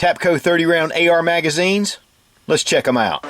Tapco 30 round AR magazines. Let's check them out.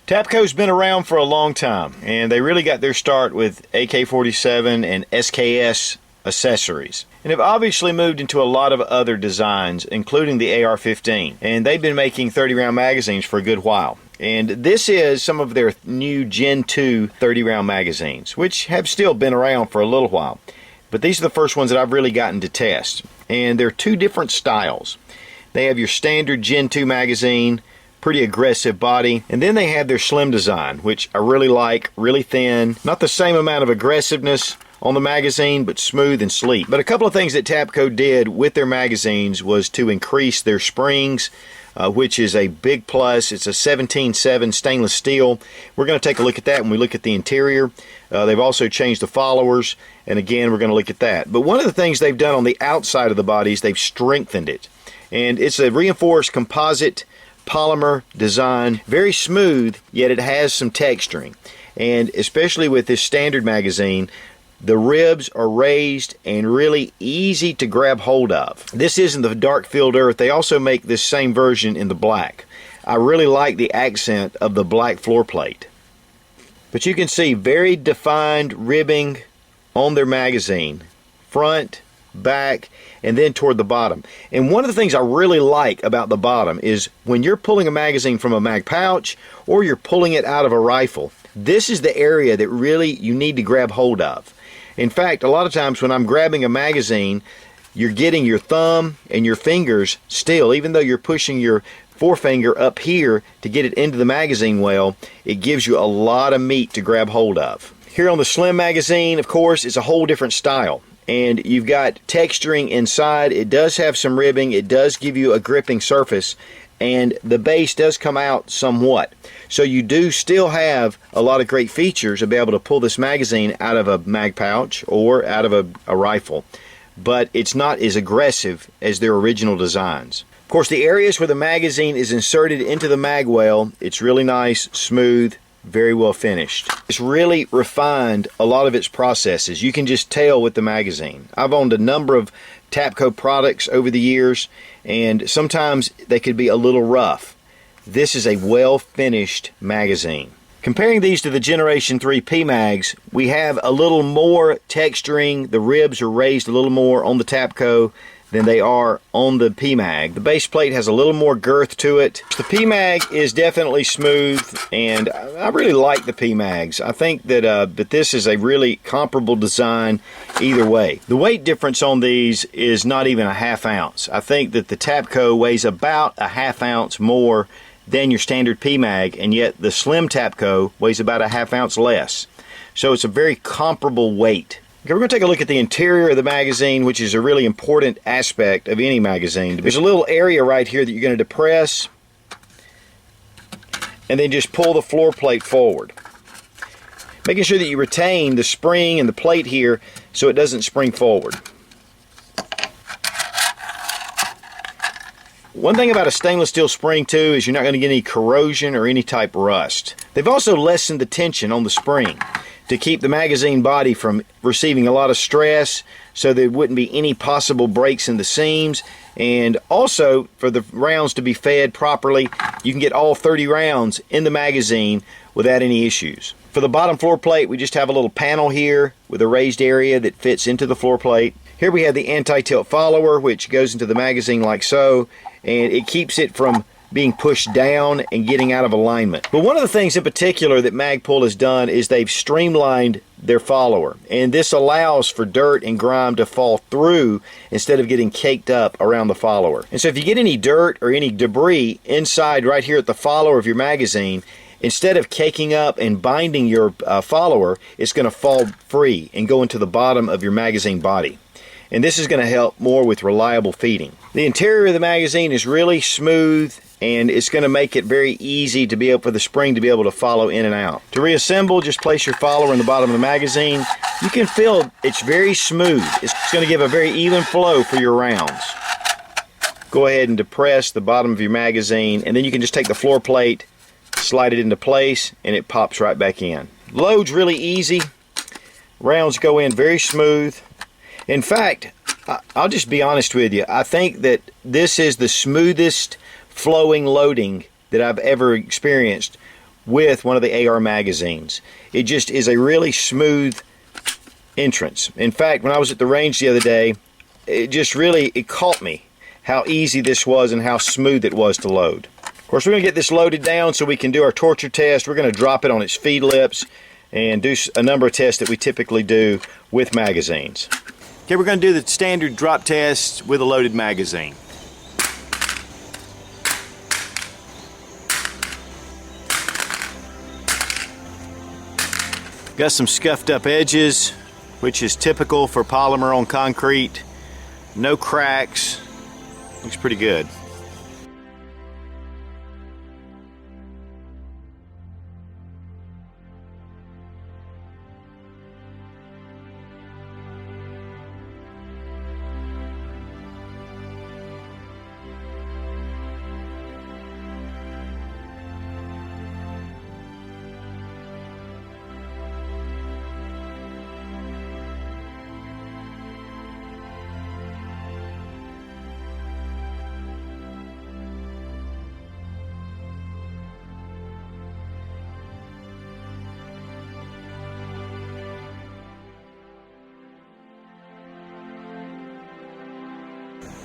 Tapco's been around for a long time, and they really got their start with AK-47 and SKS accessories, and have obviously moved into a lot of other designs, including the AR-15, and they've been making 30 round magazines for a good while. And this is some of their new Gen II 30 round magazines, which have still been around for a little while, but these are the first ones that I've really gotten to test. And they're two different styles. They have your standard Gen II magazine, pretty aggressive body, and then they have their slim design, which I really like, really thin, not the same amount of aggressiveness on the magazine, but smooth and sleek. But a couple of things that Tapco did with their magazines was to increase their springs, which is a big plus. It's a 17.7 stainless steel. We're going to take a look at that when we look at the interior. They've also changed the followers, and again we're going to look at that. But one of the things they've done on the outside of the bodies, they've strengthened it, and it's a reinforced composite polymer design, very smooth, yet it has some texturing. And especially with this standard magazine, the ribs are raised and really easy to grab hold of. This isn't the dark field earth. They also make this same version in the black. I really like the accent of the black floor plate. But you can see very defined ribbing on their magazine, front, back, and then toward the bottom. And one of the things I really like about the bottom is when you're pulling a magazine from a mag pouch or you're pulling it out of a rifle, this is the area that really you need to grab hold of. In fact, a lot of times when I'm grabbing a magazine, you're getting your thumb and your fingers still, even though you're pushing your forefinger up here to get it into the magazine well, it gives you a lot of meat to grab hold of. Here on the slim magazine, of course, it's a whole different style. And you've got texturing inside. It does have some ribbing. It does give you a gripping surface, and the base does come out somewhat. So you do still have a lot of great features to be able to pull this magazine out of a mag pouch or out of a rifle, but it's not as aggressive as their original designs. Of course, the areas where the magazine is inserted into the mag well, it's really nice, smooth, very well finished. It's really refined a lot of its processes. You can just tell with the magazine. I've owned a number of Tapco products over the years, and sometimes they could be a little rough. This is a well finished magazine. Comparing these to the Generation 3 PMags, we have a little more texturing. The ribs are raised a little more on the Tapco than they are on the PMag. The base plate has a little more girth to it. The PMag is definitely smooth, and I really like the PMags. I think that this is a really comparable design either way. The weight difference on these is not even a half ounce. I think that the Tapco weighs about a half ounce more than your standard PMag, and yet the slim Tapco weighs about a half ounce less. So it's a very comparable weight. Okay, we're going to take a look at the interior of the magazine, which is a really important aspect of any magazine. There's a little area right here that you're going to depress and then just pull the floor plate forward, making sure that you retain the spring and the plate here so it doesn't spring forward. One thing about a stainless steel spring too is you're not going to get any corrosion or any type rust. They've also lessened the tension on the spring to keep the magazine body from receiving a lot of stress, so there wouldn't be any possible breaks in the seams, and also for the rounds to be fed properly, you can get all 30 rounds in the magazine without any issues. For the bottom floor plate, we just have a little panel here with a raised area that fits into the floor plate. Here we have the anti-tilt follower, which goes into the magazine like so, and it keeps it from being pushed down and getting out of alignment. But one of the things in particular that Magpul has done is they've streamlined their follower, and this allows for dirt and grime to fall through instead of getting caked up around the follower. And so if you get any dirt or any debris inside right here at the follower of your magazine, instead of caking up and binding your follower, it's going to fall free and go into the bottom of your magazine body. And this is going to help more with reliable feeding. The interior of the magazine is really smooth, and it's going to make it very easy to be able for the spring to be able to follow in and out. To reassemble, just place your follower in the bottom of the magazine. You can feel it's very smooth. It's going to give a very even flow for your rounds. Go ahead and depress the bottom of your magazine, and then you can just take the floor plate, slide it into place, and it pops right back in. Load's really easy. Rounds go in very smooth. In fact, I'll just be honest with you. I think that this is the smoothest flowing loading that I've ever experienced with one of the AR magazines. It just is a really smooth entrance. In fact, when I was at the range the other day, it caught me how easy this was and how smooth it was to load. Of course, we're going to get this loaded down so we can do our torture test. We're going to drop it on its feed lips and do a number of tests that we typically do with magazines. Okay, we're going to do the standard drop test with a loaded magazine. Got some scuffed up edges, which is typical for polymer on concrete. No cracks. Looks pretty good.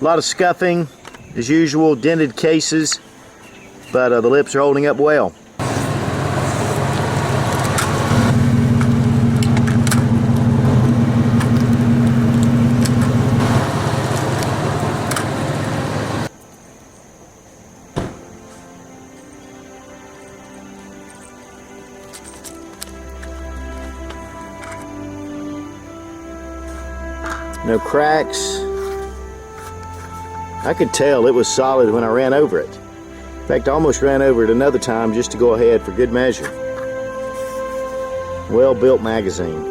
A lot of scuffing, as usual, dented cases, but the lips are holding up well. No cracks. I could tell it was solid when I ran over it. In fact, I almost ran over it another time just to go ahead for good measure. Well-built magazine.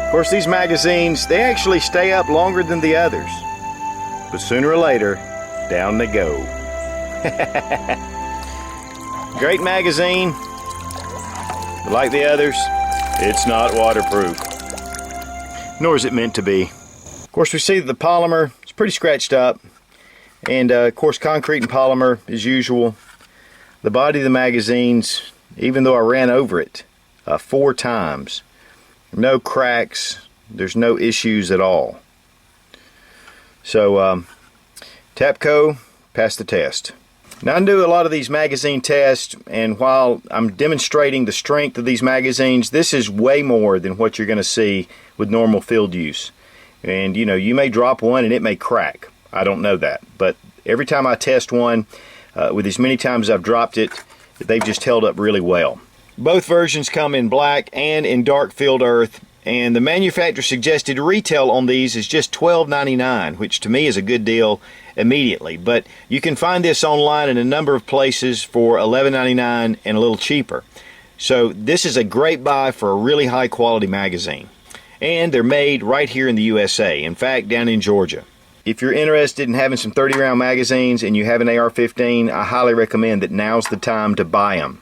Of course, these magazines, they actually stay up longer than the others. But sooner or later, down they go. Great magazine. But like the others, it's not waterproof. Nor is it meant to be. Of course, we see that the polymer is pretty scratched up. And of course, concrete and polymer as usual. The body of the magazines, even though I ran over it 4 times, no cracks, there's no issues at all. So Tapco passed the test. Now, I do a lot of these magazine tests, and while I'm demonstrating the strength of these magazines, this is way more than what you're going to see with normal field use. And you know, you may drop one and it may crack. I don't know that, but every time I test one, with as many times as I've dropped it, they've just held up really well. Both versions come in black and in dark field earth, and the manufacturer suggested retail on these is just $12.99, which to me is a good deal immediately. But you can find this online in a number of places for $11.99 and a little cheaper. So this is a great buy for a really high quality magazine. And they're made right here in the USA, in fact down in Georgia. If you're interested in having some 30-round magazines and you have an AR-15, I highly recommend that now's the time to buy them,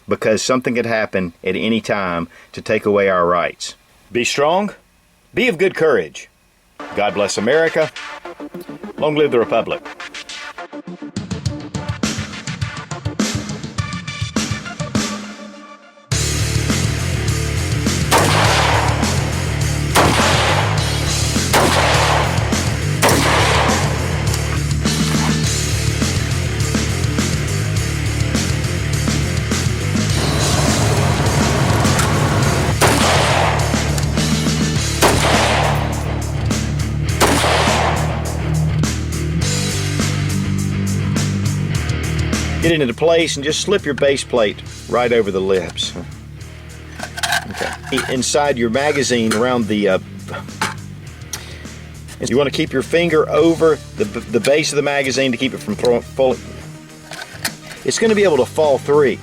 because something could happen at any time to take away our rights. Be strong, be of good courage. God bless America. Long live the Republic. get it into place and just slip your base plate right over the lips. Okay. Inside your magazine, around the you want to keep your finger over the base of the magazine to keep it from falling. It's going to be able to fall free.